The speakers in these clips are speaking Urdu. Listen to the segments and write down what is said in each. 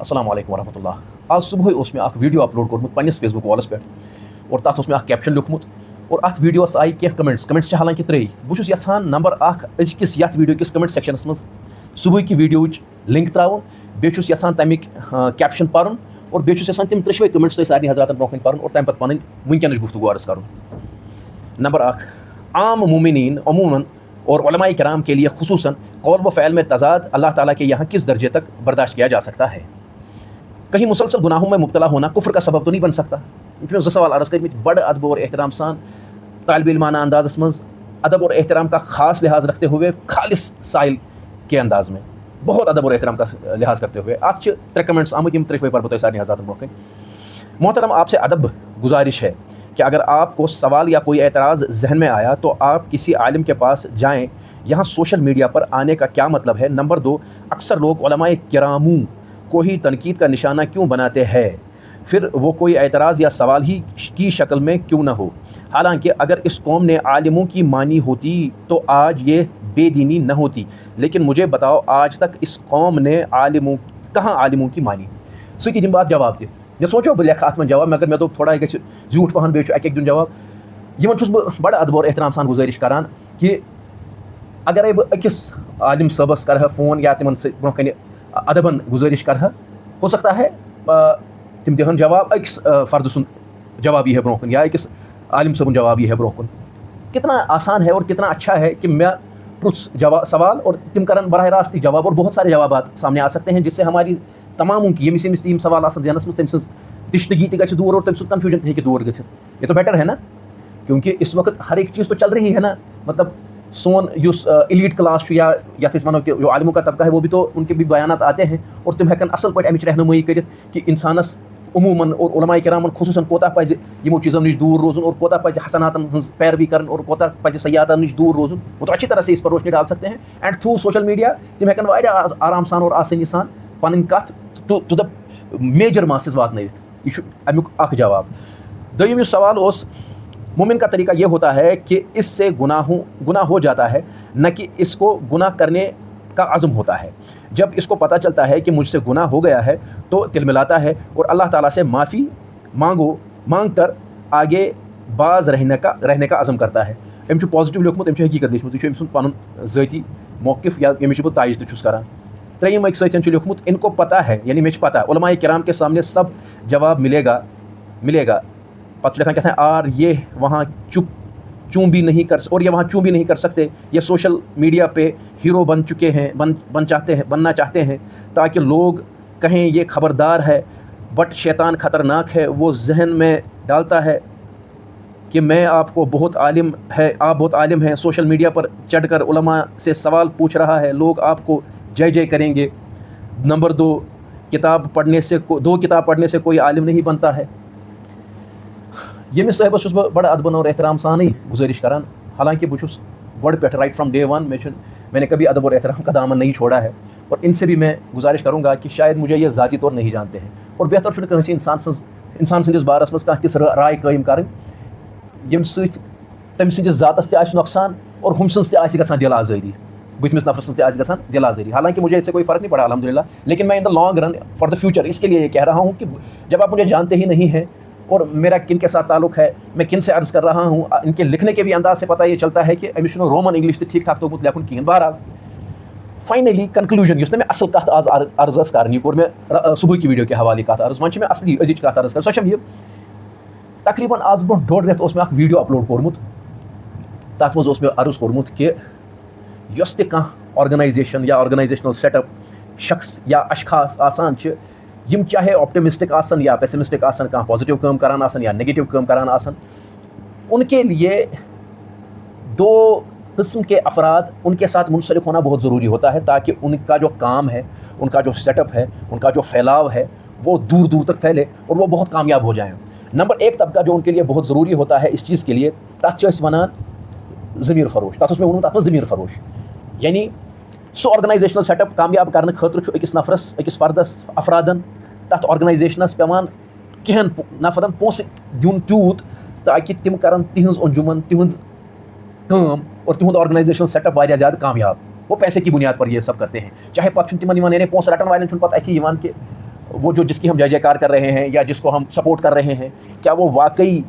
السلام علیکم ورحمۃ اللہ. آج صبح میں ویڈیو اپلوڈ کورمت پنس فیس بک والس پہ اور تر میں کیپشن لکھمت اور ات ویڈیوس آئی کی کمنٹس حالانکہ ترے بہت یھان نمبر ازکس یھ ویڈیو کس کمنٹ سیکشنس مز صبح کی ویڈیو لنک تراؤن بیس یھان تمیک کیپشن پرن اور بیس یھان تم ترشوے کمنٹس تھی سارے حضرات برو پرن اور تمہیں پتہ پن ونکس گفتگو عرض کرن. نمبر عام مومنین عموماً اور علماء کرام کے لیے خصوصاً قول و فعل میں تضاد اللہ تعالیٰ کے یہاں کس درجے تک برداشت کیا جا سکتا ہے؟ کہیں مسلسل گناہوں میں مبتلا ہونا کفر کا سبب تو نہیں بن سکتا؟ زٕ سوال عرض کر بڑے ادب اور احترام سان طالب علمانہ انداز مز ادب اور احترام کا خاص لحاظ رکھتے ہوئے خالص سائل کے انداز میں بہت ادب اور احترام کا لحاظ کرتے ہوئے ات ترے کمنٹس آمت ترے پر بتائے سارے حضرات برو. محترم آپ سے ادب گزارش ہے کہ اگر آپ کو سوال یا کوئی اعتراض ذہن میں آیا تو آپ کسی عالم کے پاس جائیں. یہاں سوشل میڈیا پر آنے کا کیا مطلب ہے؟ نمبر 2، اکثر لوگ علماء کراموں کو ہی تنقید کا نشانہ کیوں بناتے ہیں؟ پھر وہ کوئی اعتراض یا سوال ہی کی شکل میں کیوں نہ ہو؟ حالانکہ اگر اس قوم نے عالموں کی مانی ہوتی تو آج یہ بے دینی نہ ہوتی. لیکن مجھے بتاؤ آج تک اس قوم نے عالموں کی مانی؟ سکی دم بات جواب دے یہ سوچو بہ لکھ ات من جواب مگر میں تھوڑا گھِ زیوٹھ پہن بیٚیہِ چھُ اکہِ دِیُن جواب. یِمن چھُس بہٕ بڑٕ ادب اور احترام سان گزٲرِش کران کہ اگرے بہٕ أکِس عالم صٲبس کرٕ ہا فون یا تِمن سۭتۍ برونٛہہ کنہِ ادبن گزٲرِش کرٕ ہا ہو سکتا ہے تِم دِہن جواب أکِس فرد سُنٛد جواب یی ہے برونٛہہ کُن یا أکِس عالم صٲبُن جواب یی ہے برونٛہہ کُن. کتنا آسان ہے اور کتنا اچھا ہے کہ میں پرٛژھ سوال اور تم کرن براہ راست جواب اور بہت سارے جوابات سامنے آ سکتے ہیں جس سے ہماری تماموں کی یمس تم سوال آسان ذہنس مز تم سن تشتگی تہ گژھِ دور اور تم سن کنفیوژن تہ ہیٚکہِ دور گژھِتھ. یہ تو بیٹر ہے نا کیونکہ اس وقت ہر ایک چیز تو چل رہی ہے نا. مطلب سون یس ایلیٹ کلاس یا یتھ ونو کہ جو عالموں کا طبقہ ہے وہ بھی تو ان کے بھی بیانات آتے ہیں اور تم ہیکن اصل پٲٹھۍ امچ رہنمائی کٔرِتھ کہ انسانس عموماً اور علماء کرامن خصوصاً کوتاہ پزِ یمو چیزوں نش دور روزن اور کوتاہ پزِ حسناتن ہنز پیروی کرن اور کوتاہ پزِ سیئاتن نش دور روزن. وہ تو اچھی طرح سے اس پر روشنی ڈال سکتے ہیں اینڈ تھرو سوشل میڈیا تم ہیکن واریاہ آرام سان اور آسانی سان پنن کتھ ٹو دا میجر ماسز واتنٲوِتھ. یہ چھُ امیُک اکھ جواب. دوٚیِم یُس سوال اوس مومن کا طریقہ یہ ہوتا ہے کہ اس سے گناہ ہو جاتا ہے نہ کہ اس کو گناہ کرنے کا عزم ہوتا ہے. جب اس کو پتہ چلتا ہے کہ مجھ سے گناہ ہو گیا ہے تو تل ملاتا ہے اور اللہ تعالیٰ سے معافی مانگ کر آگے باز رہنے کا عزم کرتا ہے. أمۍ چھُ پازٹِو لیوکھمُت، أمۍ چھُ حقیقت لیچھمُت، یہِ چھُ أمۍ سُنٛد پنُن ذٲتی موقف یا ییٚمِچ بہٕ تائج تہِ چھُس کران. ترٛیٚیِم أکۍ سۭتۍ چھُ لیوکھمُت ان کو پتہ ہے یعنی مےٚ چھُ پتہ علماء کرام کے سامنے سب جواب ملے گا. پتہ چھُ لیکھان کہتے ہیں اور یہ وہاں چون بھی نہیں کر سکتے. یہ سوشل میڈیا پہ ہیرو بننا چاہتے ہیں تاکہ لوگ کہیں یہ خبردار ہے بٹ شیطان خطرناک ہے. وہ ذہن میں ڈالتا ہے کہ آپ بہت عالم ہیں. سوشل میڈیا پر چڑھ کر علماء سے سوال پوچھ رہا ہے. لوگ آپ کو جے کریں گے. نمبر 2، کتاب پڑھنے سے کوئی عالم نہیں بنتا ہے. یمس صاحبس چھس بہ بڑا ادبن اور احترام سان گزارش کران. حالانکہ بہ چھس گۄڈٕ پٮ۪ٹھ رائٹ فرام ڈے ون میں نے کبھی ادب اور احترام کا دامن نہیں چھوڑا ہے اور ان سے بھی میں گزارش کروں گا کہ شاید مجھے یہ ذاتی طور نہیں جانتے ہیں اور بہتر چھُنہٕ کٲنٛسہِ انسان سٕنٛدِس بارس منٛز کانٛہہ تِژھ راے قٲیِم کرٕنۍ ییٚمہِ سۭتۍ تٔمۍ سٕنٛدِس ذاتس تہِ آسہِ نۄقصان اور ہُم سٕنٛز تہِ آسہِ گژھان دِل آزٲری، بٕتھمِس نفرٕ سٕنٛز تہِ آسہِ گژھان دِل آزٲری. حالانکہ مجھے اس سے کوئی فرق نہیں پڑا الحمدللہ، لیکن میں in the long run for the future اس کے لیے یہ کہہ رہا ہوں کہ جب آپ مجھے جانتے ہی نہیں ہیں اور میرا کن کے ساتھ تعلق ہے، میں کن سے عرض کر رہا ہوں، ان کے لکھنے کے بھی انداز سے پتہ یہ چلتا ہے کہ أمِس چھُنہٕ رومن انگلش تہِ ٹھیک ٹھاک توگمُت لیکھُن کِہیٖنۍ. بہرحال فائنلی کنکلوجن یُس نہٕ مےٚ اصل کتھ آز عرض ٲس کرٕنۍ، یہِ کوٚر مےٚ صبح کی ویڈیو کہِ حوالہٕ کتھ عرض. وۄنۍ چھِ مےٚ اصلی أزِچ کتھ عرض کرٕنۍ. سۄ چھےٚ یہِ تقریباً آز برونٛہہ 1.5 رٮ۪تھ اوس مےٚ اکھ ویڈیو اپلوڈ کوٚرمُت. تتھ منٛز اوس مےٚ عرض کوٚرمُت کہ یۄس تہِ کانٛہہ آرگنایزیشن یا آرگنایزیشنل سیٹ اپ شخص یا اشخاص آسان چھِ یم چاہے آپٹمسٹک آسن یا پیسمسٹک آسن، کانٛہہ پازیٹیو کٲم کران آسن یا نیگیٹو کٲم کران آسن، ان کے لیے 2 قسم کے افراد ان کے ساتھ منسلک ہونا بہت ضروری ہوتا ہے تاکہ ان کا جو کام ہے، ان کا جو سیٹ اپ ہے، ان کا جو پھیلاؤ ہے وہ دور دور تک پھیلے اور وہ بہت کامیاب ہو جائیں. نمبر 1 طبقہ جو ان کے لیے بہت ضروری ہوتا ہے اس چیز کے لیے، تتھ چھِ أسۍ وَنان ضمیٖر فروش. تتھ اوس مےٚ ووٚنمُت تتھ منٛز ضمیٖر فروش یعنی سُہ آرگنایزیشنل سیٹ اپ کامیاب کرنہٕ خٲطرٕ چھُ أکِس نفرس، أکِس فردس، افرادن تتھ آرگنایزیشنس پیوان کینٛہن نفرن پونٛسہٕ دیُن تیوٗت تاکہ تِم کرن تِہنٛز انجمن، تِہنٛز کٲم اور تِہُنٛد آرگنایزیشنل سیٹ اپ واریاہ زیادٕ کامیاب. وہ پیسے کی بنیاد پر یہ سب کرتے ہیں. چاہے پتہٕ چھُنہٕ تِمن یِوان یعنی پونٛسہٕ رٹن والٮ۪ن چھُنہٕ پتہٕ اَتھی یِوان کہ وہ جو جس کی ہم جے جے کار کر رہے ہیں یا جس کو ہم سپورٹ کر رہے ہیں، کیا وہ واقعی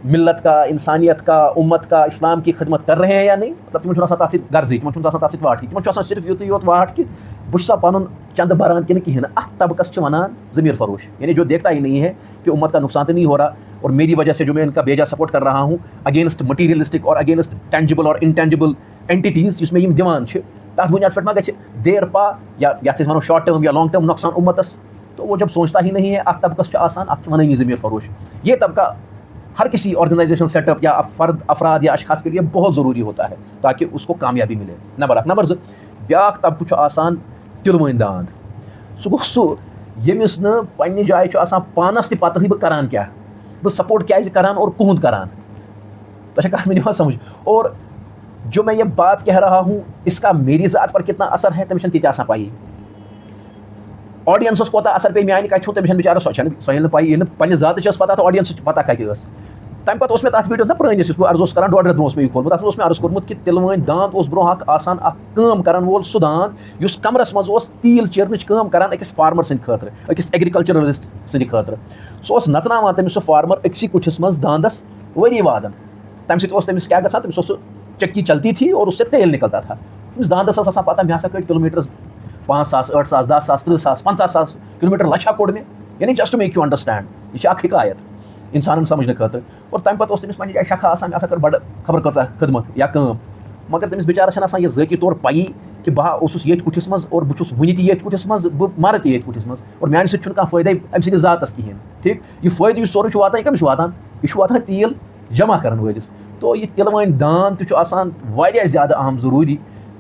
ملت کا، انسانیت کا، امت کا، اسلام کی خدمت کر رہے ہیں یا نہیں؟ مطلب تمن چھُنہٕ آسان تَتھ سۭتۍ غرضٕے، تمن چھُنہٕ آسان تَتھ سۭتۍ واٹھٕے، تمن چھُ آسان صرف یُتُے یوت واٹھ کہ بہٕ چھُسا پنُن چندٕ بھران کِنہٕ کِہیٖنۍ نہٕ۔ اَتھ طبقس چھِ وَنان ضمیٖر فروش، یعنی جو دیکھتا ہی نہیں ہے کہ امت کا نقصان تو نہیں ہو رہا اور میری وجہ سے جو میں ان کا بیجا سپورٹ کر رہا ہوں اگینسٹ مٹیریلسٹک اور اگینسٹ ٹینجبل اور انٹینجبل اینٹیٹیز یُس مےٚ یِم دِوان چھِ، تَتھ بُنیادس پٮ۪ٹھ ما گژھِ دیر پا یا یَتھ أسۍ وَنو شاٹ ٹٔرم یا لانگ ٹٔرم نۄقصان امتس، تو وہ جب سوچتا ہی نہیں ہے اتھ طبقس چھُ آسان، اتھ چھِ وَنٲنی ضمیٖر فروش۔ یہ طبقہ ہر کسی آرگنائزیشن سیٹ اپ یا افراد یا اشخاص کے لیے بہت ضروری ہوتا ہے تاکہ اس کو کامیابی ملے۔ نمبر اکھ۔ نمبر زٕ، بیاکھ طبقہٕ چھُ آسان تِلوٕنۍ داند۔ سُہ گوٚو سُہ ییٚمِس نہٕ پنٛنہِ جایہِ چھُ آسان پانس تہِ پتہٕ بہٕ کران کیٛاہ، بہٕ سپورٹ کیٛازِ کران اور کُہُنٛد کران۔ تۄہہِ چھا کتھ مےٚ نِوان سمجھ؟ اور جو میں یہ بات کہہ رہا ہوں اس کا میری ذات پر کتنا اثر ہے تٔمِس چھنہٕ تیٖتیٛاہ آسان پایی۔ آڈینسس کوتاہ اثر پیٚیہِ میانہِ کتھِ ہُنٛد تٔمِس چھنہٕ بِچارس سۄ ییٚلہِ نہٕ پایی، ییٚلہِ نہٕ پننہِ ذاتٕچ ٲس پتہ تہٕ آڈینسٕچ پتہ کتہِ ٲس۔ تمہِ پتہٕ اوس مےٚ تتھ ویٖڈیوس نا پرٛٲنِس یُس بہٕ عرض اوسُس کران 1.5 رٮ۪تھ برونٛہہ اوس مےٚ یہِ کھولمُت، تتھ منٛز اوس مےٚ عرض کوٚرمُت کہ تِلوٕنۍ داند اوس برونٛہہ اکھ آسان اکھ کٲم کرن وول سُہ داند یُس کمرس منٛز اوس تیٖل چیرنٕچ کٲم کران أکِس فارمر سٕنٛدِ خٲطرٕ، أکِس ایگرِکلچرلسٹ سٕنٛدِ خٲطرٕ۔ سُہ اوس نژناوان تٔمِس سُہ فارمر أکسٕے کُٹھِس منٛز داندس ؤری وادن، تمہِ سۭتۍ اوس تٔمِس کیٛاہ گژھان، تٔمِس اوس سُہ چکی چلتی تھی اور اس سے تیل نکلتا تھا۔ تٔمِس داندس ٲس آسان پتہ مےٚ ہسا کٔڑۍ کِلوٗمیٖٹر 5,000 8,000 10,000 30,000 50,000 کِلوٗمیٖٹر لچھا کوٚڑ مےٚ، یعنی جسٹ میک یوٗ انڈرسٹینڈ، یہِ چھِ اکھ حکایت انسانن سمجھنہٕ خٲطرٕ۔ اور تمہِ پتہٕ اوس تٔمِس پننہِ جایہِ شکھا آسان مےٚ ہسا کٔر بڑٕ خبر کۭژاہ خدمت یا کٲم، مگر تٔمِس بِچارس چھنہٕ آسان یہِ ذٲتی طور پایی کہ بہٕ اوسُس ییٚتھۍ کُٹھِس منٛز اور بہٕ چھُس وُنہِ تہِ ییٚتھۍ کُٹھِس منٛز، بہٕ مرٕ تہِ ییٚتھۍ کُٹھِس منٛز اور میانہِ سۭتۍ چھُنہٕ کانٛہہ فٲیدے أمۍ سٕنٛدِس ذاتس کِہیٖنۍ۔ ٹھیٖک، یہِ فٲیدٕ یُس سورُے چھُ واتان یہِ کٔمِس چھُ واتان؟ یہِ چھُ واتان تیٖل جمع کرن وٲلِس۔ تو یہِ تِلوٕنۍ داند تہِ چھُ آسان واریاہ زیادٕ اہم ضروٗری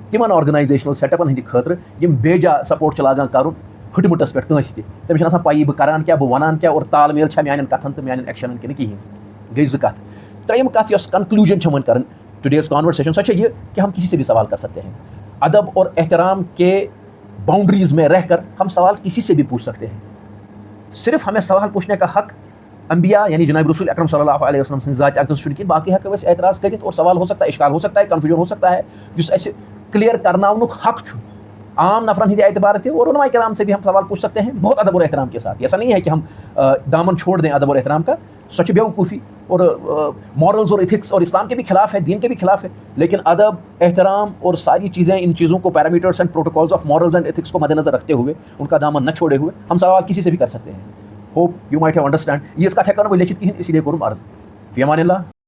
تِمن آرگنایزیشنل سیٹ اپن ہٕنٛدِ خٲطرٕ یِم بیجا سپورٹ چھِ لاگان کرُن ہٕٹمٕٹس پٮ۪ٹھ کٲنٛسہِ تہِ، تٔمِس چھنہٕ آسان پایی بہٕ کران کیٛاہ، بہٕ وَنان کیٛاہ اور تال میل چھا میانٮ۪ن کتھن تہٕ میانٮ۪ن ایکشنن کِنہٕ کِہیٖنۍ۔ گٔے زٕ کتھ۔ ترٛیٚیِم کتھ یۄس کنکلوٗجن چھِ وۄنۍ کرٕنۍ ٹوڈیز کانورسیشن، سۄ چھےٚ یہِ کہ ہم کسی سے بھی سوال کر سکتے ہیں، ادب اور احترام کے باؤنڈریز میں رہ کر ہم سوال کسی سے بھی پوچھ سکتے ہیں۔ صرف ہمیں سوال پوچھنے کا حق انبیاء یعنی جناب رسول اکرم صلی اللہ علیہ وسلم سٕنٛدِ ذاتِ اقدس چھُنہٕ کینٛہہ، باقی ہٮ۪کو أسۍ اعتراض کٔرِتھ اور سوال ہو سکتا ہے، اشکال ہو سکتا ہے، کنفیوژن ہو سکتا ہے، یُس اَسہِ کلیئر کرناونُک حق چھُ عام نفرن ہندِ اعتبار تہِ اور علماء کرام سے بھی ہم سوال پوچھ سکتے ہیں بہت ادب اور احترام کے ساتھ۔ ایسا نہیں ہے کہ ہم دامن چھوڑ دیں ادب اور احترام کا، سو چھِ بیوقوفی اور مورلز اور ایتھکس اور اسلام کے بھی خلاف ہے، دین کے بھی خلاف ہے، لیکن ادب احترام اور ساری چیزیں ان چیزوں کو parameters and protocols of morals and ethics کو مد نظر رکھتے ہوئے ان کا دامن نہ چھوڑے ہوئے ہم سوال کسی سے بھی کر سکتے ہیں۔ Hope you might have understand. یہ اس کا ٹھیکہ نہ وہ لکھت کہیں اسی لیے کروں عرض۔ فی امان اللہ۔